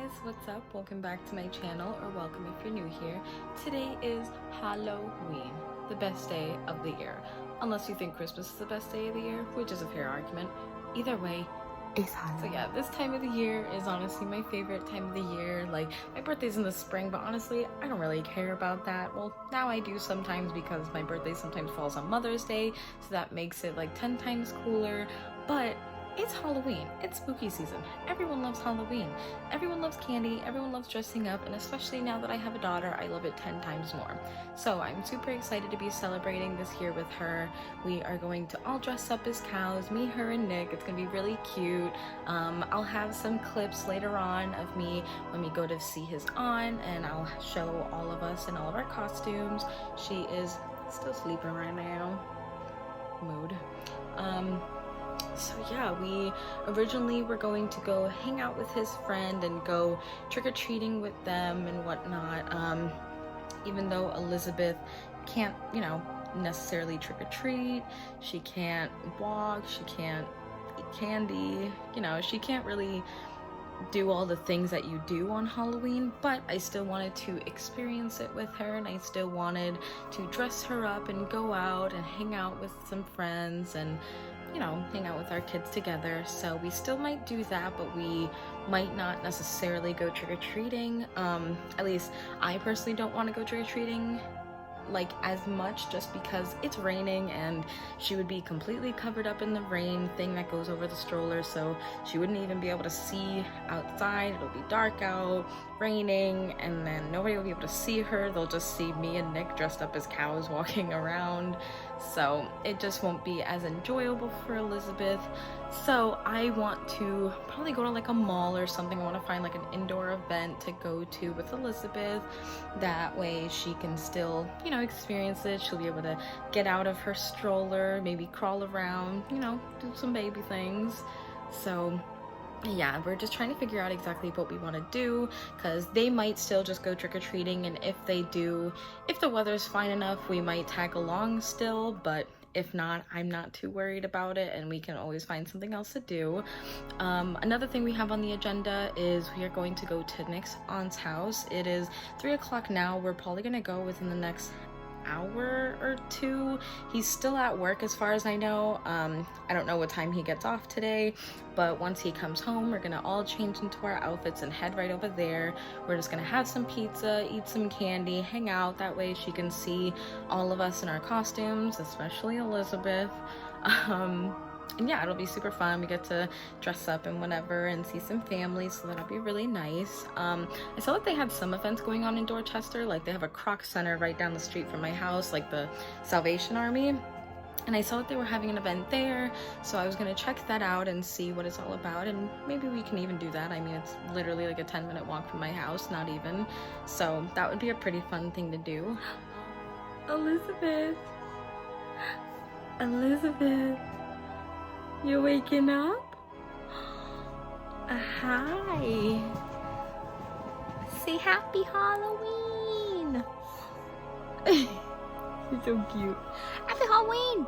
guys, what's up? Welcome back to my channel, or welcome if you're new here. Today is Halloween, the best day of the year. Unless you think Christmas is the best day of the year, which is a fair argument. Either way, it's Halloween. So yeah, this time of the year is honestly my favorite time of the year. Like, my birthday's in the spring, but honestly, I don't really care about that. Well, now I do sometimes because my birthday sometimes falls on Mother's Day, so that makes it like 10 times cooler. But it's Halloween. It's spooky season. Everyone loves Halloween. Everyone loves candy. Everyone loves dressing up. And especially now that I have a daughter, I love it 10 times more. So I'm super excited to be celebrating this year with her. We are going to all dress up as cows, me, her, and Nick. It's going to be really cute. I'll have some clips later on of me when we go to see his aunt, and I'll show all of us in all of our costumes. She is still sleeping right now. Mood. So yeah, we originally were going to go hang out with his friend and go trick-or-treating with them and whatnot. Even though Elizabeth can't, necessarily trick-or-treat, she can't walk, she can't eat candy, she can't really do all the things that you do on Halloween, but I still wanted to experience it with her, and I still wanted to dress her up and go out and hang out with some friends and hang out with our kids together. So we still might do that, but we might not necessarily go trick-or-treating. At least I personally don't want to go trick-or-treating like as much, just because it's raining and she would be completely covered up in the rain thing that goes over the stroller, so she wouldn't even be able to see outside. It'll be dark out, raining, and then nobody will be able to see her. They'll just see me and Nick dressed up as cows walking around, so it just won't be as enjoyable for Elizabeth. So I want to probably go to like a mall or something. I want to find like an indoor event to go to with Elizabeth. That way she can still, experience it. She'll be able to get out of her stroller, maybe crawl around, do some baby things. So yeah, we're just trying to figure out exactly what we want to do, because they might still just go trick-or-treating, and if they do, if the weather's fine enough, we might tag along still, but if not, I'm not too worried about it, and we can always find something else to do. Another thing we have on the agenda is we are going to go to Nick's aunt's house. It is 3 o'clock now. We're probably gonna go within the next hour or two. He's still at work as far as I know. I don't know what time he gets off today, but once he comes home, we're gonna all change into our outfits and head right over there. We're just gonna have some pizza, eat some candy, hang out. That way she can see all of us in our costumes, especially Elizabeth. And yeah, it'll be super fun. We get to dress up and whatever and see some family, so that'll be really nice. I saw that they had some events going on in Dorchester. Like, they have a Croc Center right down the street from my house, like the Salvation Army. And I saw that they were having an event there, so I was gonna check that out and see what it's all about, and maybe we can even do that. I mean, it's literally like a 10-minute walk from my house, not even. So that would be a pretty fun thing to do. Elizabeth. Elizabeth. You're waking up? Hi. Say happy Halloween. You're so cute. Happy Halloween.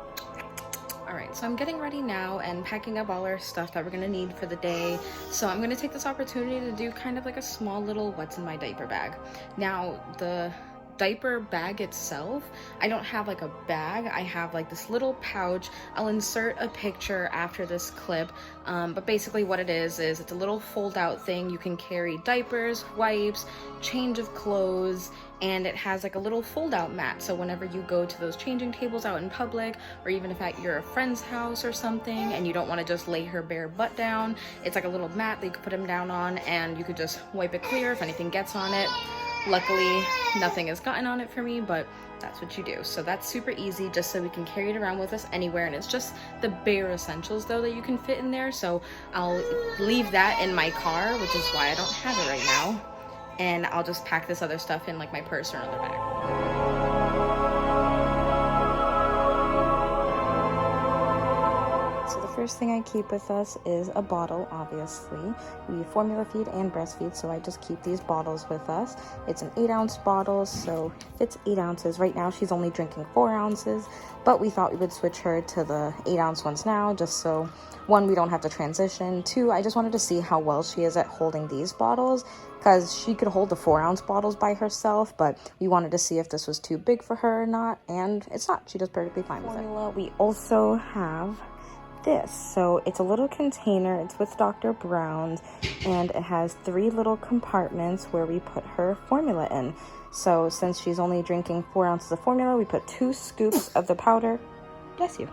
Alright, so I'm getting ready now and packing up all our stuff that we're gonna need for the day. So I'm gonna take this opportunity to do kind of like a small little what's in my diaper bag. Now, the diaper bag itself, I don't have like a bag. I have like this little pouch. I'll insert a picture after this clip, but basically what it is it's a little fold out thing. You can carry diapers, wipes, change of clothes, and it has like a little fold out mat, so whenever you go to those changing tables out in public, or even if at your friend's house or something and you don't want to just lay her bare butt down, it's like a little mat that you could put him down on, and you could just wipe it clear if anything gets on it. Luckily, nothing has gotten on it for me, but that's what you do. So that's super easy, just so we can carry it around with us anywhere. And it's just the bare essentials though that you can fit in there. So I'll leave that in my car, which is why I don't have it right now. And I'll just pack this other stuff in like my purse or another bag. first thing I keep with us is a bottle, obviously. We formula feed and breastfeed, so I just keep these bottles with us. It's an 8-ounce bottle, so it's 8 ounces. Right now she's only drinking 4 ounces, but we thought we would switch her to the 8-ounce ones now, just so, 1, we don't have to transition. 2, I just wanted to see how well she is at holding these bottles, because she could hold the 4-ounce bottles by herself, but we wanted to see if this was too big for her or not, and it's not. She does perfectly fine with it. We also have this. So it's a little container. It's with Dr. Brown's, and it has 3 little compartments where we put her formula in. So since she's only drinking 4 ounces of formula, we put 2 scoops of the powder. Bless you.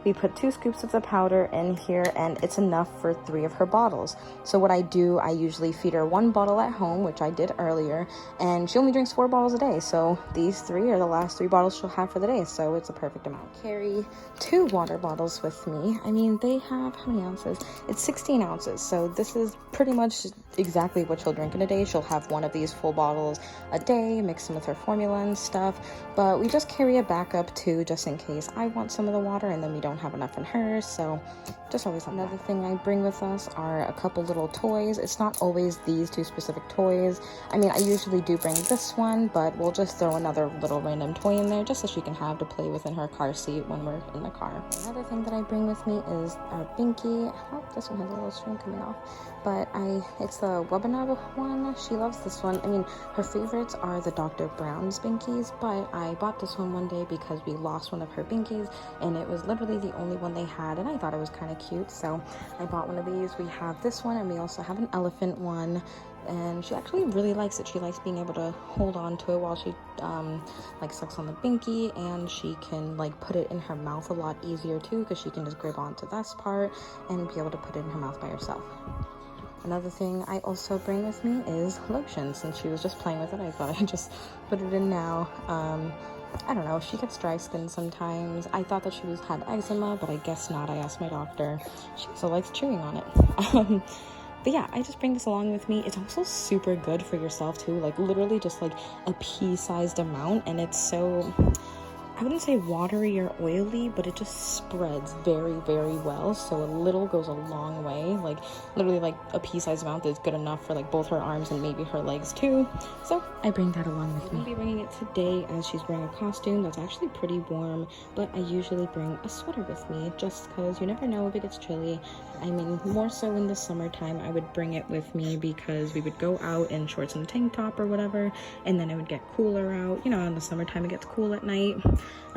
We put 2 scoops of the powder in here, and it's enough for 3 of her bottles. So what I do, I usually feed her 1 bottle at home, which I did earlier, and she only drinks 4 bottles a day. So these 3 are the last 3 bottles she'll have for the day, so it's a perfect amount. I carry 2 water bottles with me. I mean, they have, how many ounces? It's 16 ounces, so this is pretty much exactly what she'll drink in a day. She'll have 1 of these full bottles a day, mix them with her formula and stuff, but we just carry a backup too, just in case I want some of the water and then we don't have enough in hers. So just always another thing I bring with us are a couple little toys. It's not always these 2 specific toys. I mean, I usually do bring this one, but we'll just throw another little random toy in there just so she can have to play with in her car seat when we're in the car. Another thing that I bring with me is our binky. Oh, this one has a little string coming off, but it's the Wubbanub one. She loves this one. I mean, her favorites are the Dr. Brown's binkies, but I bought this one day because we lost one of her binkies, and it was literally the only one they had, and I thought it was kind of cute, so I bought one of these. We have this one, and we also have an elephant one, and she actually really likes it. She likes being able to hold on to it while she like sucks on the binky, and she can like put it in her mouth a lot easier too, because she can just grab onto this part and be able to put it in her mouth by herself. Another thing I also bring with me is lotion. Since she was just playing with it, I thought I'd just put it in now. I don't know, she gets dry skin sometimes. I thought that she had eczema, but I guess not. I asked my doctor. She also likes chewing on it. But yeah, I just bring this along with me. It's also super good for yourself too, like literally just like a pea-sized amount, and it's so, I wouldn't say watery or oily, but it just spreads very, very well. So a little goes a long way. Like literally like a pea-sized amount is good enough for like both her arms and maybe her legs too. So I bring that along with me. I'll be bringing it today as she's wearing a costume that's actually pretty warm, but I usually bring a sweater with me just because you never know if it gets chilly. I mean, more so in the summertime, I would bring it with me because we would go out in shorts and a tank top or whatever, and then it would get cooler out. You know, in the summertime it gets cool at night.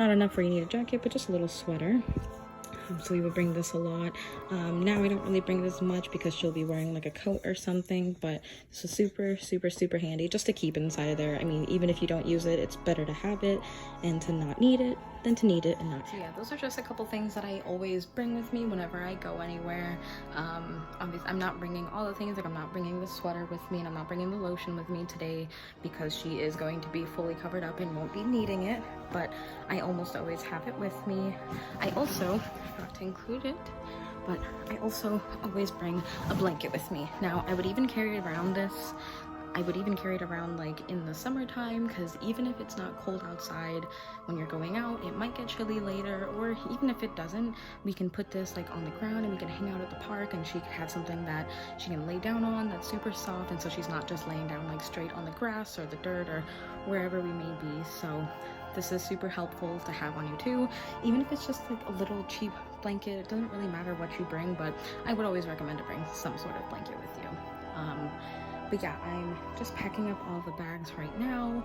Not enough where you need a jacket, but just a little sweater. So we would bring this a lot. Now I don't really bring this much because she'll be wearing like a coat or something, but this is super, super, super handy just to keep inside of there. I mean, even if you don't use it, it's better to have it and to not need it than to need it and not. So yeah, those are just a couple things that I always bring with me whenever I go anywhere. Obviously, I'm not bringing all the things, like I'm not bringing the sweater with me, and I'm not bringing the lotion with me today because she is going to be fully covered up and won't be needing it, but I almost always have it with me. I also forgot to include it, but I also always bring a blanket with me. Now, I would even carry around this. I would even carry it around like in the summertime, because even if it's not cold outside when you're going out, it might get chilly later, or even if it doesn't, we can put this like on the ground and we can hang out at the park, and she could have something that she can lay down on that's super soft, and so she's not just laying down like straight on the grass or the dirt or wherever we may be. So this is super helpful to have on you too, even if it's just like a little cheap blanket. It doesn't really matter what you bring, but I would always recommend to bring some sort of blanket with you. But yeah, I'm just packing up all the bags right now.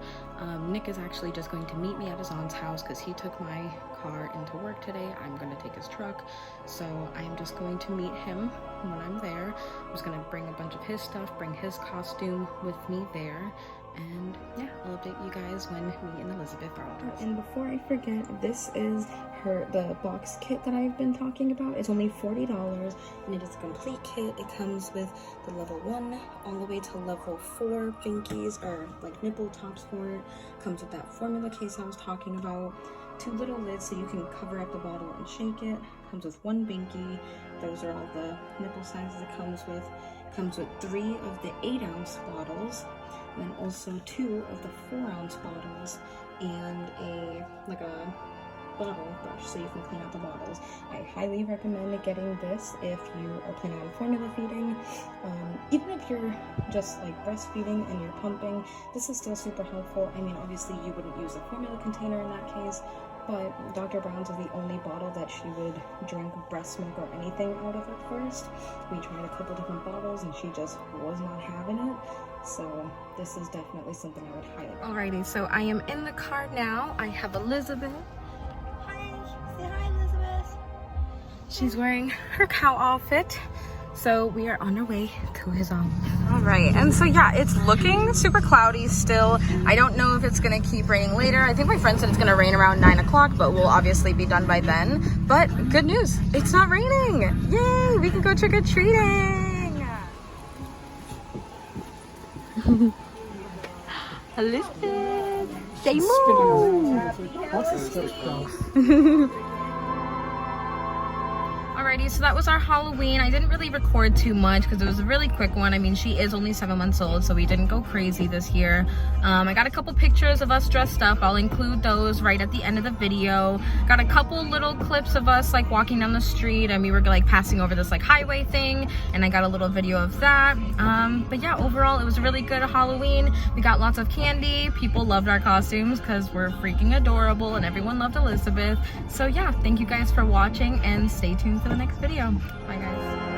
Nick is actually just going to meet me at his aunt's house because he took my car into work today. I'm going to take his truck, so I'm just going to meet him when I'm there. I'm just going to bring a bunch of his stuff, bring his costume with me there, and yeah, I'll update you guys when me and Elizabeth are all dressed. And before I forget, this is the box kit that I've been talking about. It's only $40, and it is a complete kit. It comes with the level 1 all the way to level 4 binkies, or like nipple tops for it. Comes with that formula case I was talking about. 2 little lids so you can cover up the bottle and shake it. Comes with 1 binky. Those are all the nipple sizes it comes with. Comes with 3 of the 8-ounce bottles, and then also 2 of the 4-ounce bottles, and bottle brush so you can clean out the bottles. I highly recommend getting this if you are planning on formula feeding. Even if you're just like breastfeeding and you're pumping, this is still super helpful. I mean, obviously you wouldn't use a formula container in that case, but Dr. Brown's is the only bottle that she would drink breast milk or anything out of at first. We tried a couple different bottles and she just was not having it. So this is definitely something I would highly recommend. Alrighty, so I am in the car now. I have Elizabeth. Hi, say hi, Elizabeth. She's wearing her cow outfit. So we are on our way to his office. All right, and so yeah, it's looking super cloudy still. I don't know if it's gonna keep raining later. I think my friend said it's gonna rain around 9 o'clock, but we'll obviously be done by then. But good news, it's not raining. Yay, we can go trick-or-treating. Elizabeth, say moo. Alrighty, so that was our Halloween. I didn't really record too much because it was a really quick one. I mean, she is only 7 months old, so we didn't go crazy this year. I got a couple pictures of us dressed up. I'll include those right at the end of the video. Got a couple little clips of us like walking down the street, and we were like passing over this like highway thing, and I got a little video of that. But yeah, overall it was a really good Halloween. We got lots of candy. People loved our costumes because we're freaking adorable, and everyone loved Elizabeth. So yeah, thank you guys for watching, and stay tuned for the next video. Bye guys.